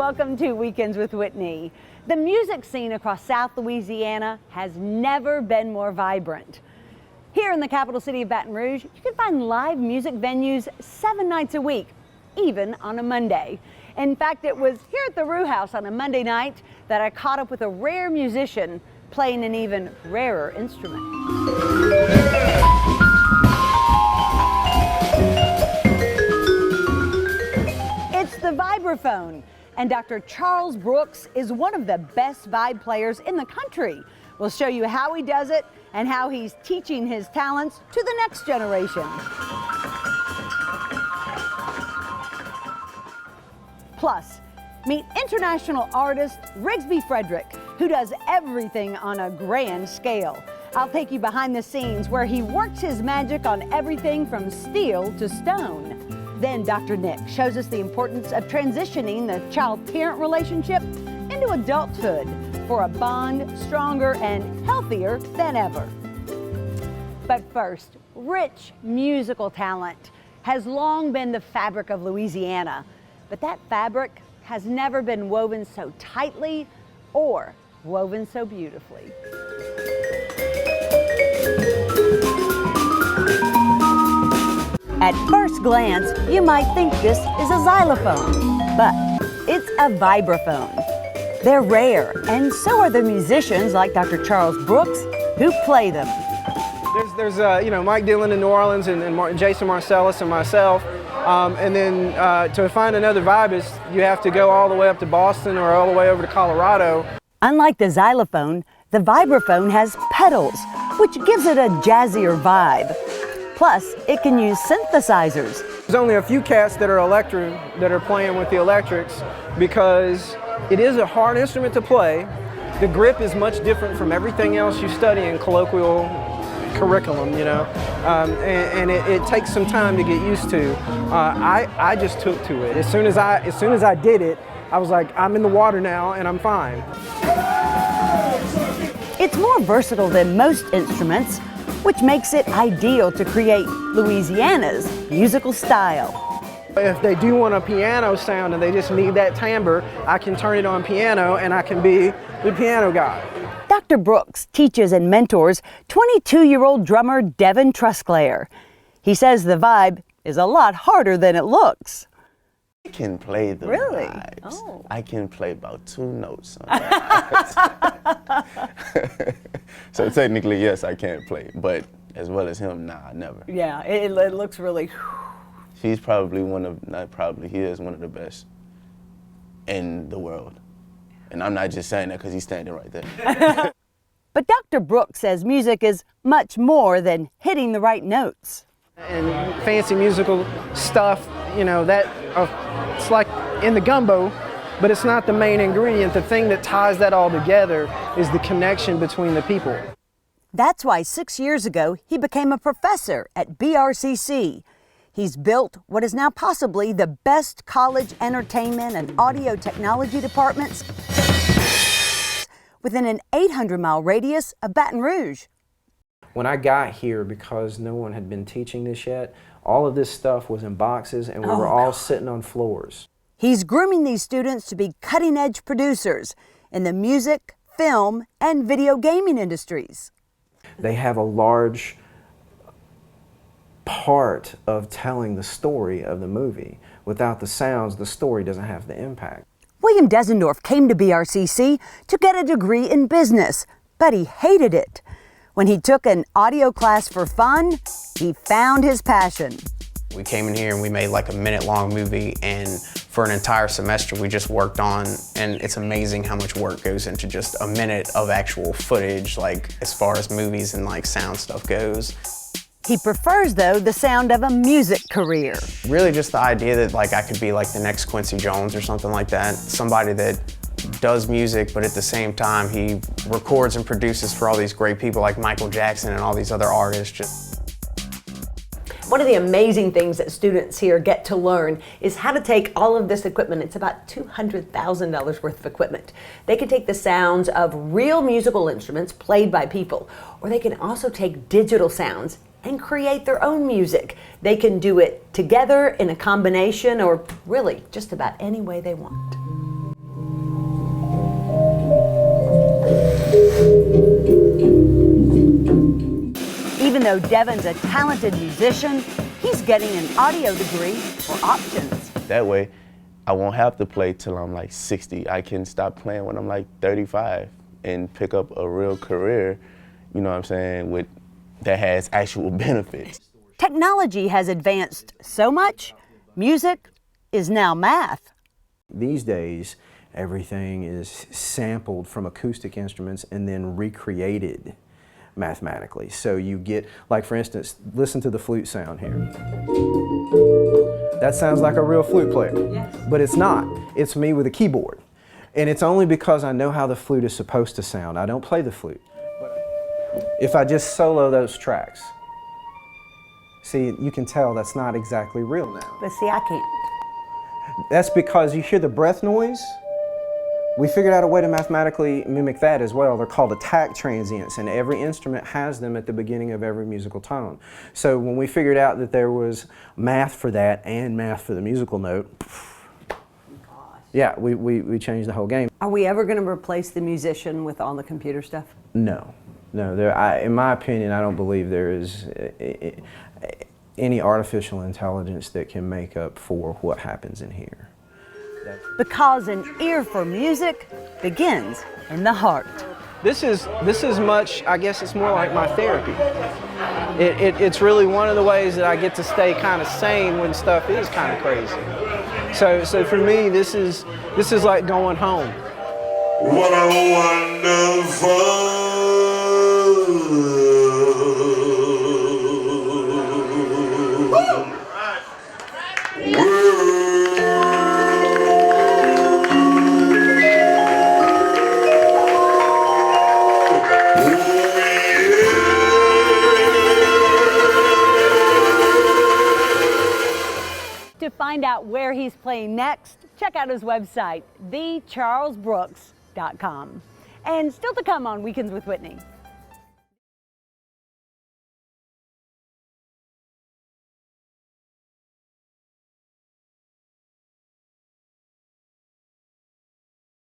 welcome to Weekends with Whitney. The music scene across South Louisiana has never been more vibrant. Here in the capital city of Baton Rouge, you can find live music venues 7 nights a week, even on a Monday. In fact, it was here at the Rue House on a Monday night that I caught up with a rare musician playing an even rarer instrument. It's the vibraphone, and Dr. Charles Brooks is one of the best vibe players in the country. We'll show you how he does it and how he's teaching his talents to the next generation. Plus, meet international artist Rigsby Frederick, who does everything on a grand scale. I'll take you behind the scenes where he works his magic on everything from steel to stone. Then Dr. Nick shows us the importance of transitioning the child-parent relationship into adulthood for a bond stronger and healthier than ever. But first, rich musical talent has long been the fabric of Louisiana, but that fabric has never been woven so tightly or woven so beautifully. At first glance, you might think this is a xylophone, but it's a vibraphone. They're rare, and so are the musicians like Dr. Charles Brooks who play them. There's Mike Dillon in New Orleans and Jason Marcellus and myself. And then to find another vibist, you have to go all the way up to Boston or all the way over to Colorado. Unlike the xylophone, the vibraphone has pedals, which gives it a jazzier vibe. Plus, it can use synthesizers. There's only a few cats that are playing with the electrics because it is a hard instrument to play. The grip is much different from everything else you study in colloquial curriculum, and it takes some time to get used to. I just took to it. As soon as I did it, I was like, I'm in the water now and I'm fine. It's more versatile than most instruments, which makes it ideal to create Louisiana's musical style. If they do want a piano sound and they just need that timbre, I can turn it on piano and I can be the piano guy. Dr. Brooks teaches and mentors 22-year-old drummer Devin Trusclair. He says the vibe is a lot harder than it looks. I can play the vibes. Oh. I can play about 2 notes on the vibes. So technically, yes, I can play, but as well as him, nah, never. Yeah, it looks really... He's probably he is one of the best in the world. And I'm not just saying that because he's standing right there. But Dr. Brooks says music is much more than hitting the right notes. And fancy musical stuff, it's like in the gumbo, but it's not the main ingredient. The thing that ties that all together is the connection between the people. That's why 6 years ago, he became a professor at BRCC. He's built what is now possibly the best college entertainment and audio technology departments within an 800-mile radius of Baton Rouge. When I got here, because no one had been teaching this yet, all of this stuff was in boxes and we were all sitting on floors. He's grooming these students to be cutting-edge producers in the music, film, and video gaming industries. They have a large part of telling the story of the movie. Without the sounds, the story doesn't have the impact. William Desendorf came to BRCC to get a degree in business, but he hated it. When he took an audio class for fun, he found his passion. We came in here and we made like a minute-long movie, and for an entire semester we just worked on, and it's amazing how much work goes into just a minute of actual footage, like as far as movies and like sound stuff goes. He prefers, though, the sound of a music career. Really just the idea that like I could be like the next Quincy Jones or something like that. Somebody that does music, but at the same time he records and produces for all these great people like Michael Jackson and all these other artists. One of the amazing things that students here get to learn is how to take all of this equipment. It's about $200,000 worth of equipment. They can take the sounds of real musical instruments played by people, or they can also take digital sounds and create their own music. They can do it together in a combination, or really just about any way they want. Even though Devin's a talented musician, he's getting an audio degree for options. That way, I won't have to play till I'm like 60. I can stop playing when I'm like 35 and pick up a real career, you know what I'm saying, that has actual benefits. Technology has advanced so much, music is now math. These days, everything is sampled from acoustic instruments and then recreated mathematically. So you get, like for instance, listen to the flute sound here. That sounds like a real flute player, yes. But it's not. It's me with a keyboard. And it's only because I know how the flute is supposed to sound. I don't play the flute. If I just solo those tracks, see, you can tell that's not exactly real now. But see, I can't. That's because you hear the breath noise. We figured out a way to mathematically mimic that as well. They're called attack transients, and every instrument has them at the beginning of every musical tone. So when we figured out that there was math for that and math for the musical note, yeah, we changed the whole game. Are we ever going to replace the musician with all the computer stuff? No. In my opinion, I don't believe there is any artificial intelligence that can make up for what happens in here. Because an ear for music begins in the heart. This is much, I guess it's more like my therapy. It's really one of the ways that I get to stay kind of sane when stuff is kind of crazy. So for me, this is like going home. What a wonderful To find out where he's playing next, check out his website, thecharlesbrooks.com. And still to come on Weekends with Whitney.